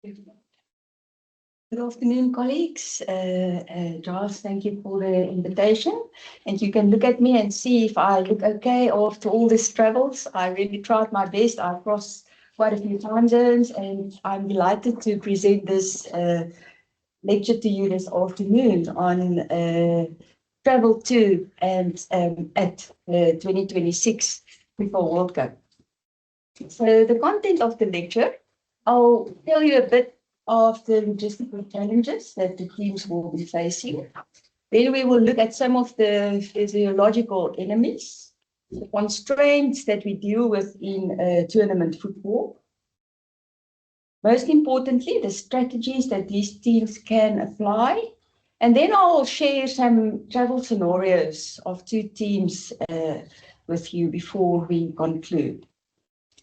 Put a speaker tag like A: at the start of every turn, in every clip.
A: Good afternoon, colleagues. Giles, thank you for the invitation. And you can look at me and see if I look okay after all these travels. I really tried my best. I crossed quite a few time zones, and I'm delighted to present this lecture to you this afternoon on travel to and at the 2026 FIFA World Cup. So the content of the lecture, I'll tell you a bit of the logistical challenges that the teams will be facing. Then we will look at some of the physiological enemies, the constraints that we deal with in tournament football. Most importantly, the strategies that these teams can apply. And then I'll share some travel scenarios of two teams with you before we conclude.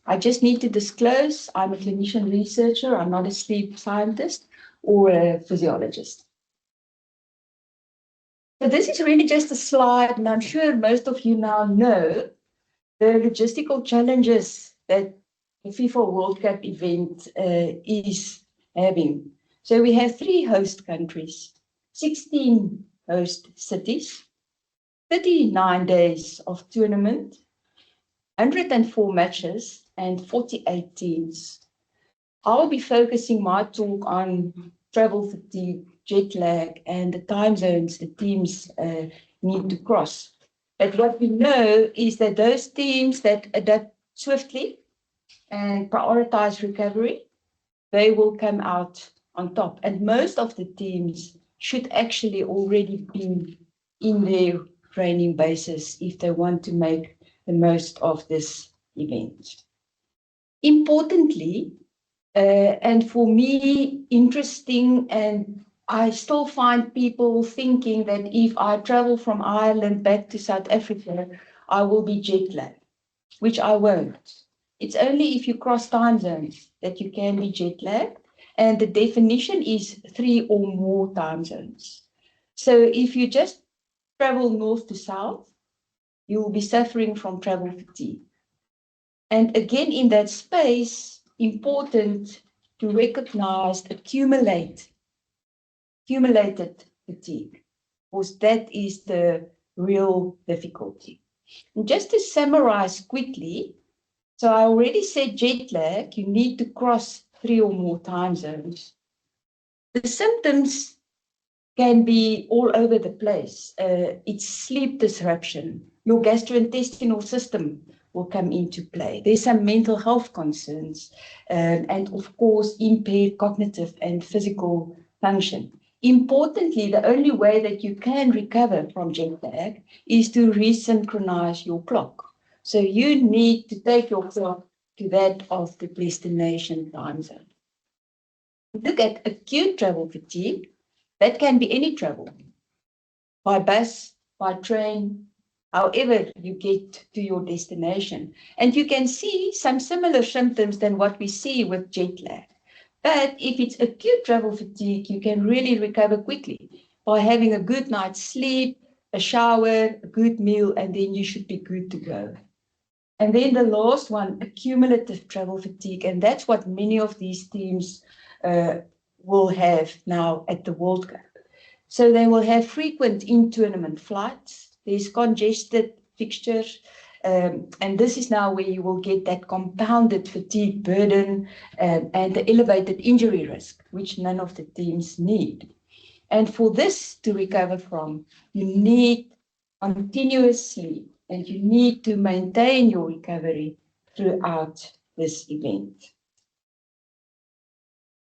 A: I just need to disclose I'm a clinician researcher. I'm not a sleep scientist or a physiologist. So this is really just a slide, and I'm sure most of you now know the logistical challenges that the FIFA World Cup event is having. So we have 3 host countries, 16 host cities, 39 days of tournament, 104 matches, and 48 teams. I'll be focusing my talk on travel fatigue, jet lag, and the time zones the teams need to cross. But what we know is that those teams that adapt swiftly and prioritize recovery, they will come out on top. And most of the teams should actually already be in their training bases if they want to make the most of this event. Importantly, and for me, interesting, and I still find people thinking that if I travel from Ireland back to South Africa, I will be jet lagged, which I won't. It's only if you cross time zones that you can be jet lagged, and the definition is 3 or more time zones. So if you just travel north to south, you will be suffering from travel fatigue. And again, in that space, important to recognize accumulated fatigue, because that is the real difficulty. And just to summarize quickly, so I already said jet lag, you need to cross 3 or more time zones. The symptoms can be all over the place. It's sleep disruption. Your gastrointestinal system will come into play. There's some mental health concerns, and of course, impaired cognitive and physical function. Importantly, the only way that you can recover from jet lag is to resynchronize your clock. So you need to take your clock to that of the destination time zone. Look at acute travel fatigue. That can be any travel, by bus, by train, however you get to your destination. And you can see some similar symptoms than what we see with jet lag. But if it's acute travel fatigue, you can really recover quickly by having a good night's sleep, a shower, a good meal, and then you should be good to go. And then the last one, accumulative travel fatigue, and that's what many of these teams will have now at the World Cup. So they will have frequent in-tournament flights. There's congested fixtures. And this is now where you will get that compounded fatigue burden and the elevated injury risk, which none of the teams need. And for this to recover from, you need continuous sleep and you need to maintain your recovery throughout this event.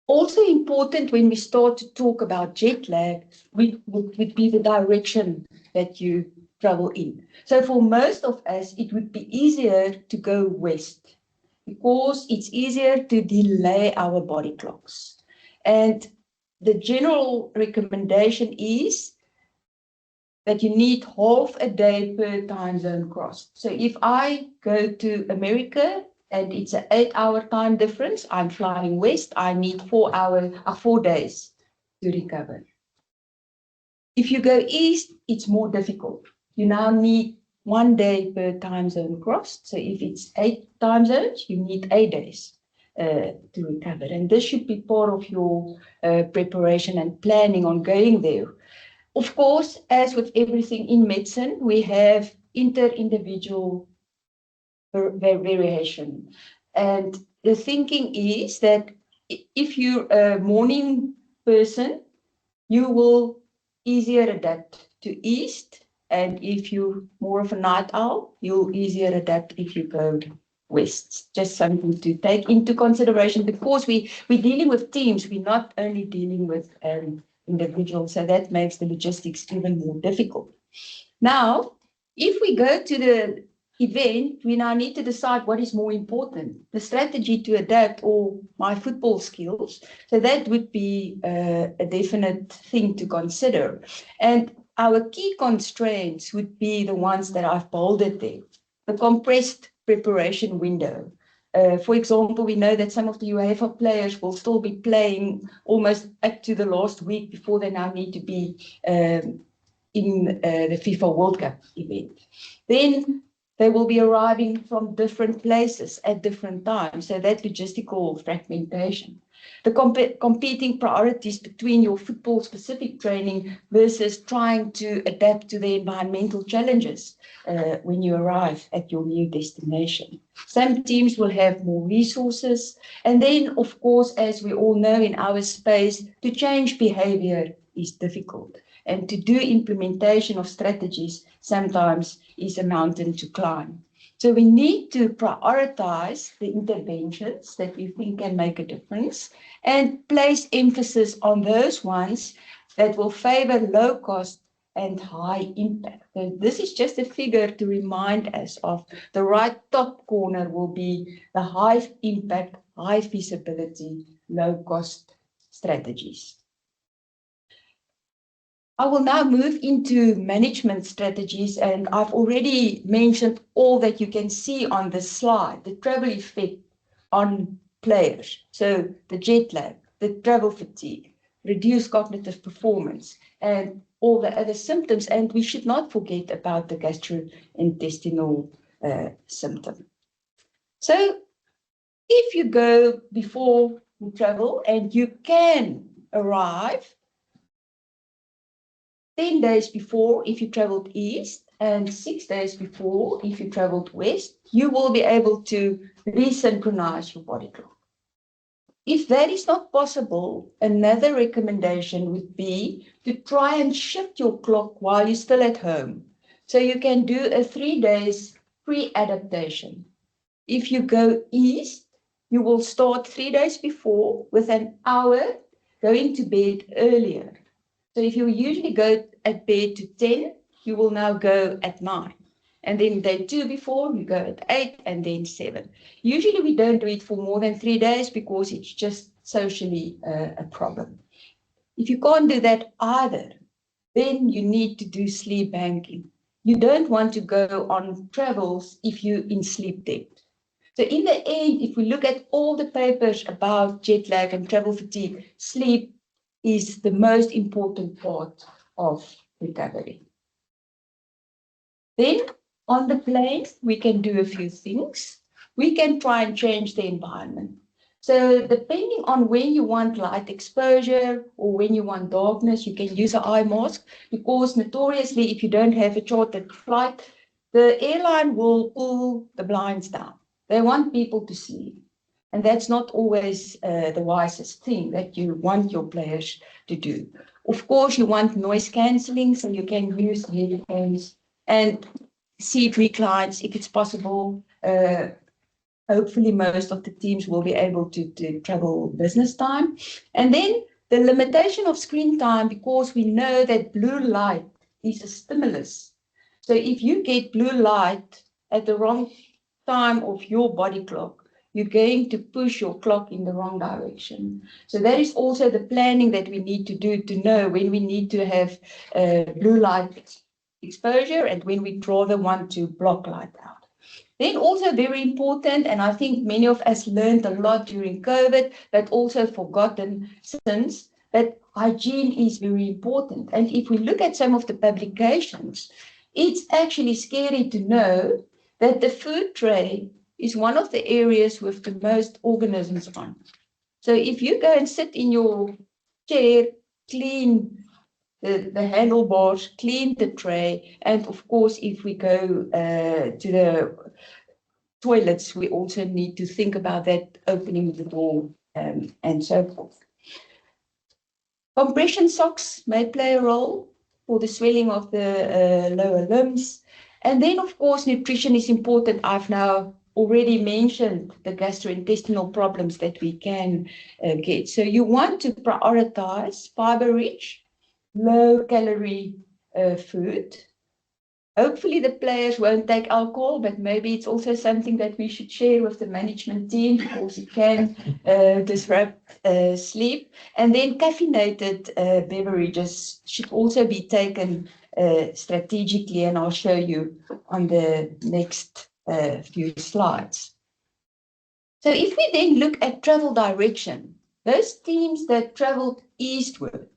A: Also important when we start to talk about jet lag would be the direction that you travel in. So for most of us, it would be easier to go west because it's easier to delay our body clocks. And the general recommendation is that you need half a day per time zone crossed. So if I go to America, and it's an 8-hour time difference, I'm flying west, I need 4 days to recover. If you go east, it's more difficult. You now need 1 day per time zone crossed. So if it's 8 time zones, you need 8 days. to recover. And this should be part of your preparation and planning on going there. Of course, as with everything in medicine, we have inter-individual variation. And the thinking is that if you're a morning person, you will easier adapt to east. And if you're more of a night owl, you'll easier adapt if you go west. Just something to take into consideration, because we're dealing with teams. We're not only dealing with individuals. So that makes the logistics even more difficult. Now, if we go to the event, we now need to decide what is more important, the strategy to adapt or my football skills. So that would be a definite thing to consider. And our key constraints would be the ones that I've bolded there. The compressed preparation window. For example, we know that some of the UEFA players will still be playing almost up to the last week before they now need to be in the FIFA World Cup event. Then they will be arriving from different places at different times. So that logistical fragmentation. The competing priorities between your football-specific training versus trying to adapt to the environmental challenges when you arrive at your new destination. Some teams will have more resources. And then, of course, as we all know in our space, to change behavior is difficult. And to do implementation of strategies sometimes is a mountain to climb. So we need to prioritize the interventions that we think can make a difference and place emphasis on those ones that will favor low cost and high impact. So this is just a figure to remind us of. The right top corner will be the high impact, high feasibility, low cost strategies. I will now move into management strategies, and I've already mentioned all that you can see on this slide, the travel effect on players. So the jet lag, the travel fatigue, reduced cognitive performance, and all the other symptoms. And we should not forget about the gastrointestinal symptom. So if you go before you travel and you can arrive 10 days before if you traveled east and 6 days before if you traveled west, you will be able to resynchronize your body clock. If that is not possible, another recommendation would be to try and shift your clock while you're still at home. So you can do a 3 days pre-adaptation. If you go east, you will start 3 days before with an hour going to bed earlier. So if you usually go at bed to 10, you will now go at 9. And then day 2 before, you go at 8 and then 7. Usually we don't do it for more than 3 days because it's just socially a problem. If you can't do that either, then you need to do sleep banking. You don't want to go on travels if you're in sleep debt. So in the end, if we look at all the papers about jet lag and travel fatigue, sleep is the most important part of recovery. Then on the plane, we can do a few things. We can try and change the environment. So depending on when you want light exposure or when you want darkness, you can use an eye mask, because notoriously, if you don't have a chartered flight, the airline will pull the blinds down. They want people to sleep. And that's not always the wisest thing that you want your players to do. Of course, you want noise cancelling, so you can use headphones and seat reclines if it's possible. Hopefully, most of the teams will be able to travel business time. And then the limitation of screen time, because we know that blue light is a stimulus. So if you get blue light at the wrong time of your body clock, you're going to push your clock in the wrong direction. So that is also the planning that we need to do to know when we need to have blue light exposure and when we rather want to block light out. Then also very important, and I think many of us learned a lot during COVID, but also forgotten since, that hygiene is very important. And if we look at some of the publications, it's actually scary to know that the food tray is one of the areas with the most organisms on. So if you go and sit in your chair, clean the handlebars, clean the tray, and of course, if we go to the toilets, we also need to think about that, opening the door and so forth. Compression socks may play a role for the swelling of the lower limbs. And then, of course, nutrition is important. I've now already mentioned the gastrointestinal problems that we can get. So you want to prioritize fiber-rich, low-calorie food. Hopefully the players won't take alcohol, but maybe it's also something that we should share with the management team because it can disrupt sleep. And then caffeinated beverages should also be taken strategically, and I'll show you on the next few slides. So if we then look at travel direction, those teams that traveled eastward,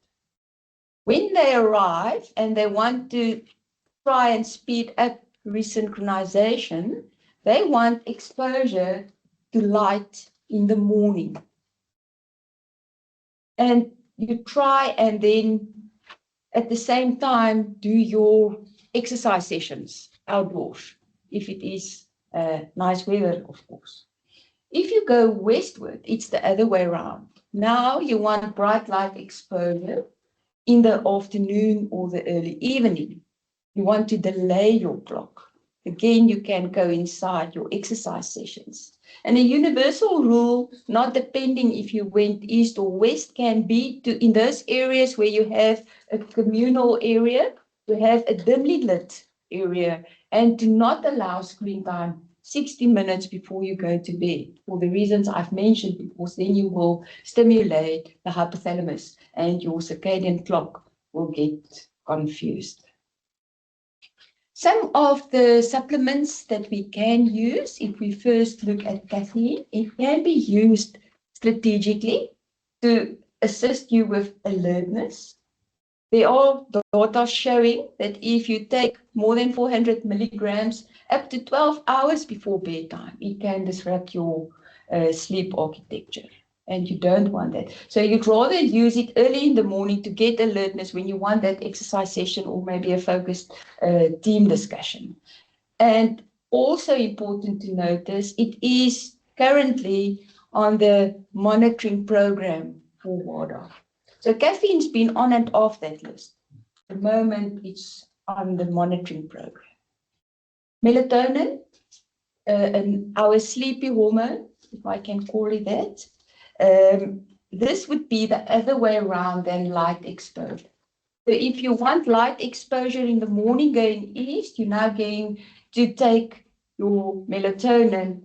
A: when they arrive and they want to try and speed up resynchronization, they want exposure to light in the morning. And you try and then at the same time do your exercise sessions outdoors, if it is nice weather, of course. If you go westward, it's the other way around. Now you want bright light exposure in the afternoon or the early evening. You want to delay your clock. Again, you can go inside your exercise sessions. And a universal rule, not depending if you went east or west, can be to, in those areas where you have a communal area, to have a dimly lit area and to not allow screen time 60 minutes before you go to bed, for the reasons I've mentioned, because then you will stimulate the hypothalamus and your circadian clock will get confused. Some of the supplements that we can use, if we first look at caffeine, it can be used strategically to assist you with alertness. There are data showing that if you take more than 400 milligrams up to 12 hours before bedtime, it can disrupt your sleep architecture. And you don't want that. So you'd rather use it early in the morning to get alertness when you want that exercise session or maybe a focused team discussion. And also important to notice, it is currently on the monitoring program for WADA. So caffeine's been on and off that list. At the moment, it's on the monitoring program. Melatonin, our sleepy hormone, if I can call it that, this would be the other way around than light exposure. So if you want light exposure in the morning going east, you're now going to take your melatonin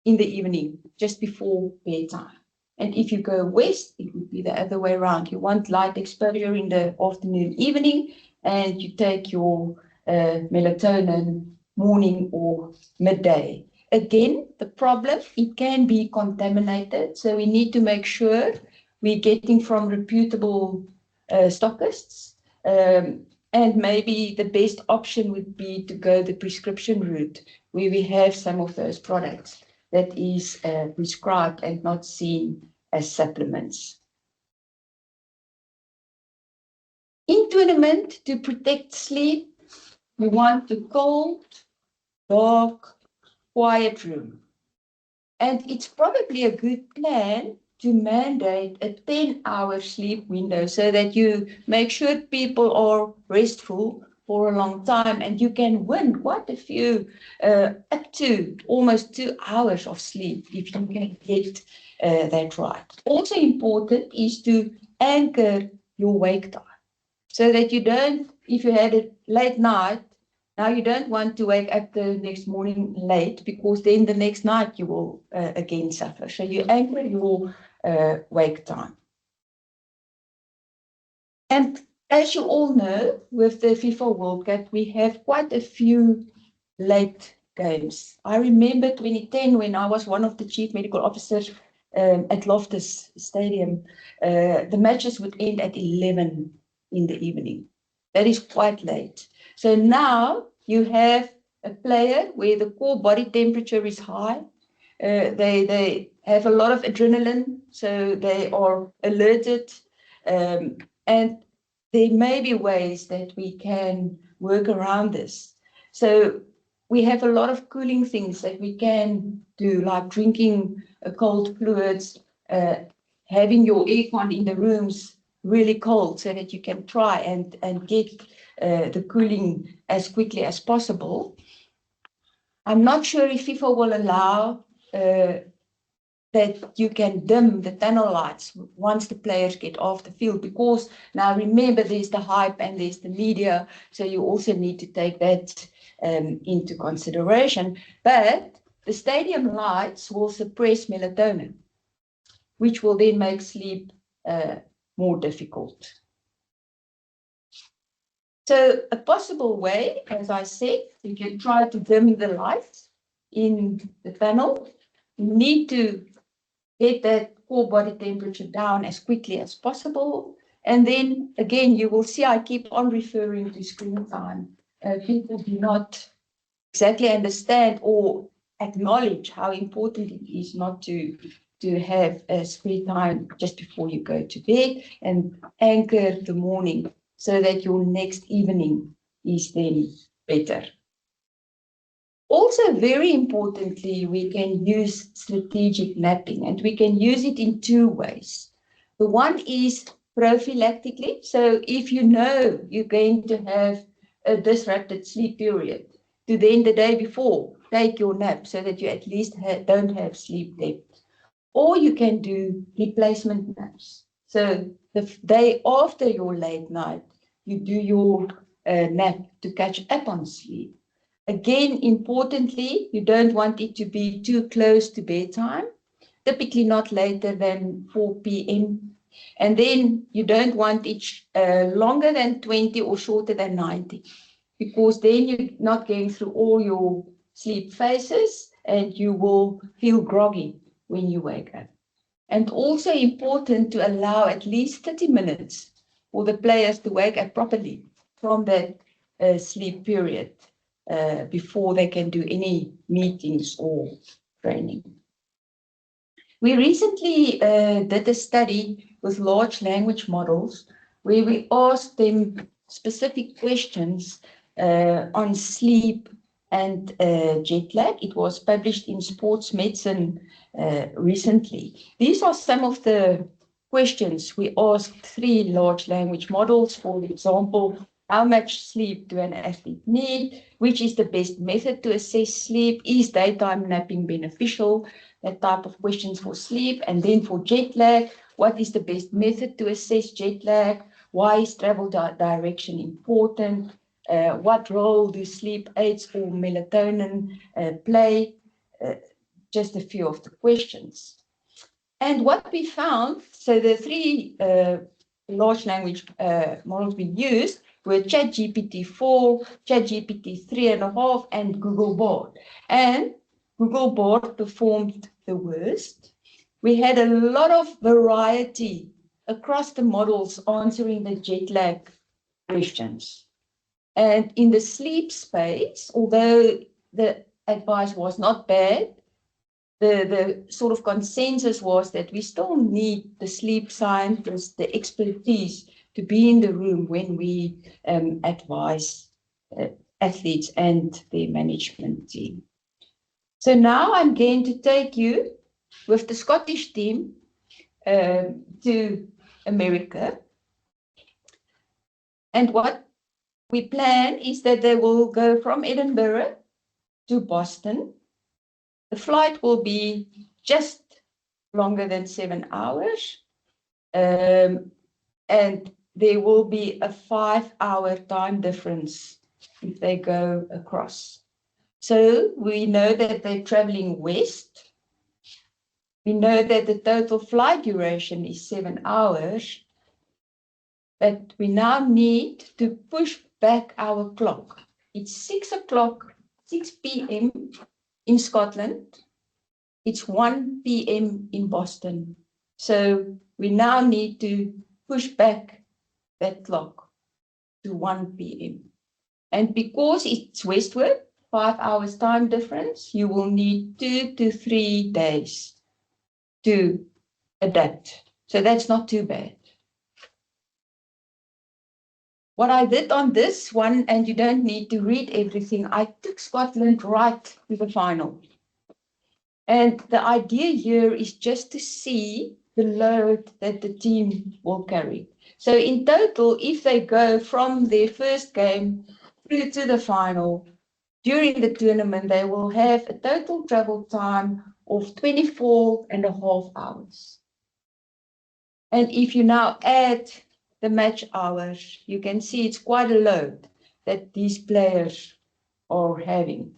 A: in the evening, just before bedtime. And if you go west, it would be the other way around. You want light exposure in the afternoon, evening, and you take your melatonin morning or midday. Again, the problem, it can be contaminated. So we need to make sure we're getting from reputable stockists. And maybe the best option would be to go the prescription route, where we have some of those products that is prescribed and not seen as supplements. In tournament, to protect sleep, we want a cold, dark, quiet room. And it's probably a good plan to mandate a 10-hour sleep window so that you make sure people are restful for a long time and you can win quite a few, up to almost 2 hours of sleep if you can get that right. Also important is to anchor your wake time so that you don't, if you had a late night, now you don't want to wake up the next morning late because then the next night you will again suffer. So you anchor your wake time. And as you all know, with the FIFA World Cup, we have quite a few late games. I remember 2010 when I was one of the chief medical officers at Loftus Stadium, the matches would end at 11 in the evening. That is quite late. So now you have a player where the core body temperature is high. They have a lot of adrenaline, so they are alerted, and there may be ways that we can work around this. So we have a lot of cooling things that we can do, like drinking cold fluids, having your aircon in the rooms really cold so that you can try and get the cooling as quickly as possible. I'm not sure if FIFA will allow that you can dim the tunnel lights once the players get off the field, because now remember there's the hype and there's the media, so you also need to take that into consideration. But the stadium lights will suppress melatonin, which will then make sleep more difficult. So a possible way, as I said, you can try to dim the lights in the tunnel. You need to get that core body temperature down as quickly as possible. And then again, you will see I keep on referring to screen time. People do not exactly understand or acknowledge how important it is not to have a screen time just before you go to bed, and anchor the morning so that your next evening is then better. Also, very importantly, we can use strategic napping, and we can use it in two ways. The one is prophylactically. So if you know you're going to have a disrupted sleep period, to then the day before take your nap so that you at least don't have sleep debt. Or you can do replacement naps. So the day after your late night, you do your nap to catch up on sleep. Again, importantly, you don't want it to be too close to bedtime, typically not later than 4 p.m. And then you don't want it longer than 20 or shorter than 90, because then you're not going through all your sleep phases and you will feel groggy when you wake up. And also important to allow at least 30 minutes for the players to wake up properly from that sleep period before they can do any meetings or training. We recently did a study with large language models where we asked them specific questions on sleep and jet lag. It was published in Sports Medicine recently. These are some of the questions we asked 3 large language models. For example, how much sleep do an athlete need? Which is the best method to assess sleep? Is daytime napping beneficial? That type of questions for sleep. And then for jet lag, what is the best method to assess jet lag? Why is travel direction important? What role do sleep aids or melatonin play? Just a few of the questions. And what we found, so the 3 large language models we used were ChatGPT-4, ChatGPT 3.5, and Google Bard. And Google Bard performed the worst. We had a lot of variety across the models answering the jet lag questions. And in the sleep space, although the advice was not bad, the sort of consensus was that we still need the sleep scientists, the expertise to be in the room when we advise athletes and their management team. So now I'm going to take you with the Scottish team to America. And what we plan is that they will go from Edinburgh to Boston. The flight will be just longer than 7 hours. And there will be a 5-hour time difference if they go across. So we know that they're traveling west. We know that the total flight duration is 7 hours. But we now need to push back our clock. It's 6 p.m. in Scotland. It's 1 p.m. in Boston. So we now need to push back that clock to 1 p.m. And because it's westward, 5 hours time difference, you will need 2 to 3 days to adapt. So that's not too bad. What I did on this one, and you don't need to read everything, I took Scotland right to the final. And the idea here is just to see the load that the team will carry. So in total, if they go from their first game through to the final, during the tournament, they will have a total travel time of 24.5 hours. And if you now add the match hours, you can see it's quite a load that these players are having.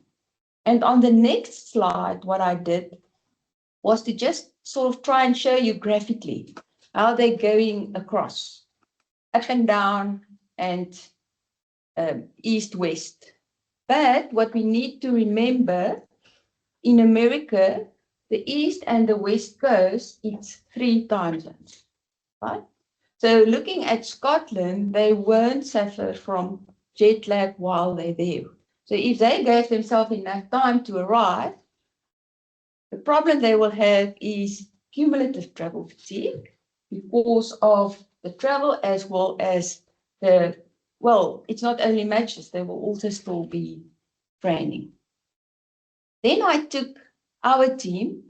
A: And on the next slide, what I did was to just sort of try and show you graphically how they're going across, up and down and east-west. But what we need to remember, in America, the east and the west coast, it's 3 time zones, right? So looking at Scotland, they won't suffer from jet lag while they're there. So if they gave themselves enough time to arrive, the problem they will have is cumulative travel fatigue because of the travel as well as it's not only matches, they will also still be training. Then I took our team,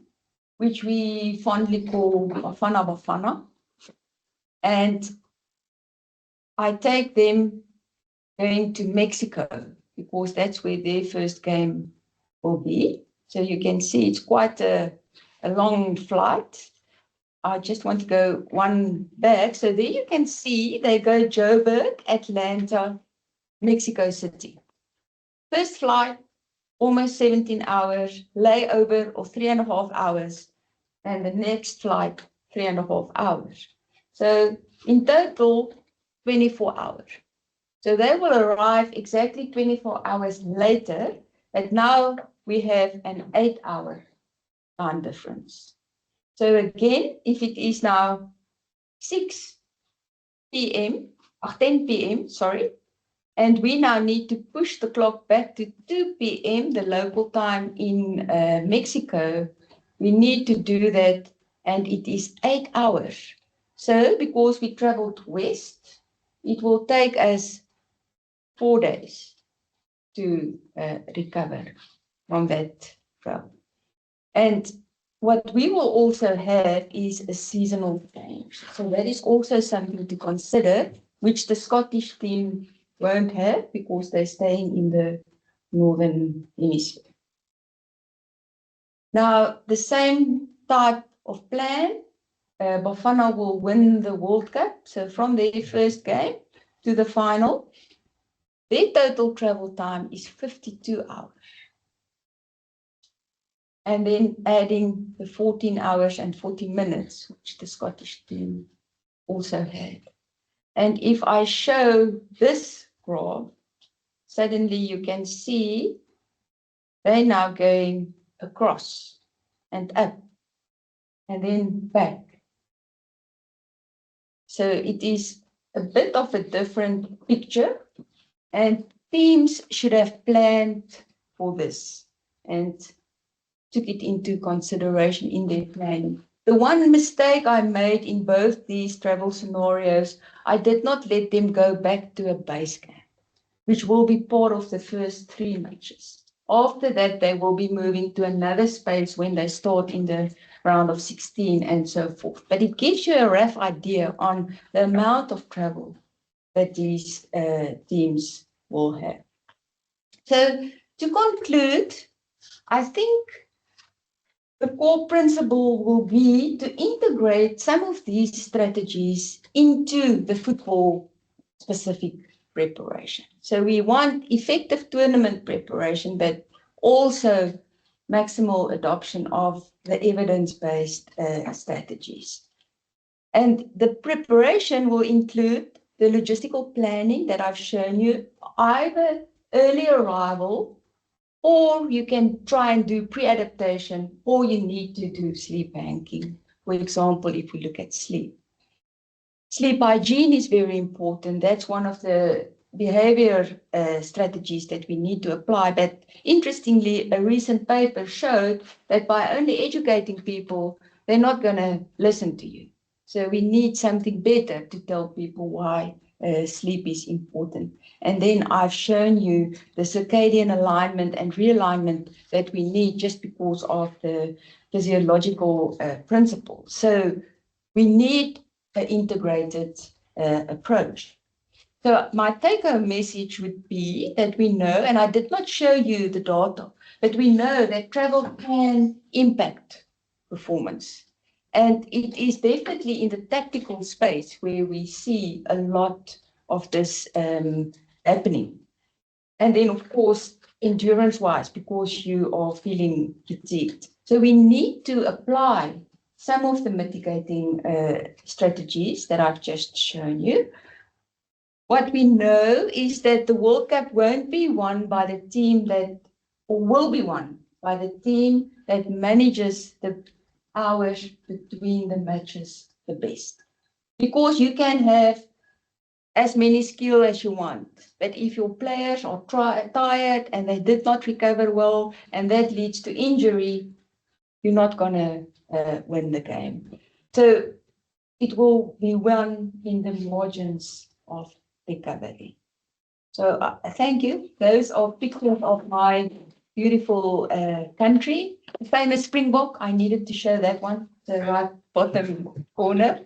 A: which we fondly call Bafana Bafana, and I take them going to Mexico because that's where their first game will be. So you can see it's quite a long flight. I just want to go one back. So there you can see they go Joburg, Atlanta, Mexico City. First flight, almost 17 hours, layover of 3.5 hours, and the next flight, 3.5 hours. So in total, 24 hours. So they will arrive exactly 24 hours later, but now we have an 8-hour time difference. So again, if it is now 6 p.m., 10 p.m., sorry, and we now need to push the clock back to 2 p.m., the local time in Mexico, we need to do that, and it is 8 hours. So because we traveled west, it will take us 4 days to recover from that travel. And what we will also have is a seasonal change. So that is also something to consider, which the Scottish team won't have because they're staying in the Northern Hemisphere. Now, the same type of plan, Bafana will win the World Cup. So from their first game to the final, their total travel time is 52 hours. And then adding the 14 hours and 40 minutes, which the Scottish team also had. And if I show this graph, suddenly you can see they're now going across and up and then back. So it is a bit of a different picture, and teams should have planned for this and took it into consideration in their planning. The one mistake I made in both these travel scenarios, I did not let them go back to a base camp, which will be part of the first 3 matches. After that, they will be moving to another space when they start in the round of 16 and so forth. But it gives you a rough idea on the amount of travel that these teams will have. So to conclude, I think the core principle will be to integrate some of these strategies into the football specific preparation. So we want effective tournament preparation, but also maximal adoption of the evidence-based strategies. And the preparation will include the logistical planning that I've shown you, either early arrival, or you can try and do pre-adaptation, or you need to do sleep banking. For example, if we look at sleep. Sleep hygiene is very important. That's one of the behavior strategies that we need to apply. But interestingly, a recent paper showed that by only educating people, they're not going to listen to you. So we need something better to tell people why sleep is important. And then I've shown you the circadian alignment and realignment that we need just because of the physiological principles. So we need an integrated approach. So my take-home message would be that we know, and I did not show you the data, but we know that travel can impact performance. And it is definitely in the tactical space where we see a lot of this happening. And then, of course, endurance-wise, because you are feeling fatigued. So we need to apply some of the mitigating strategies that I've just shown you. What we know is that the World Cup won't be won by the team that, or will be won by the team that manages the hours between the matches the best. Because you can have as many skills as you want, but if your players are tired and they did not recover well, and that leads to injury, you're not going to win the game. So it will be won in the margins of recovery. So thank you. Those are pictures of my beautiful country. The famous Springbok, I needed to show that one, the right bottom corner.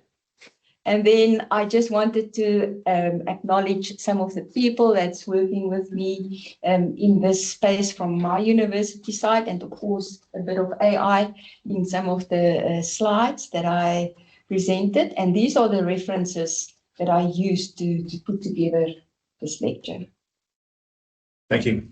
A: And then I just wanted to acknowledge some of the people that's working with me in this space from my university side, and of course a bit of AI in some of the slides that I presented. And these are the references that I used to put together this lecture.
B: Thank you.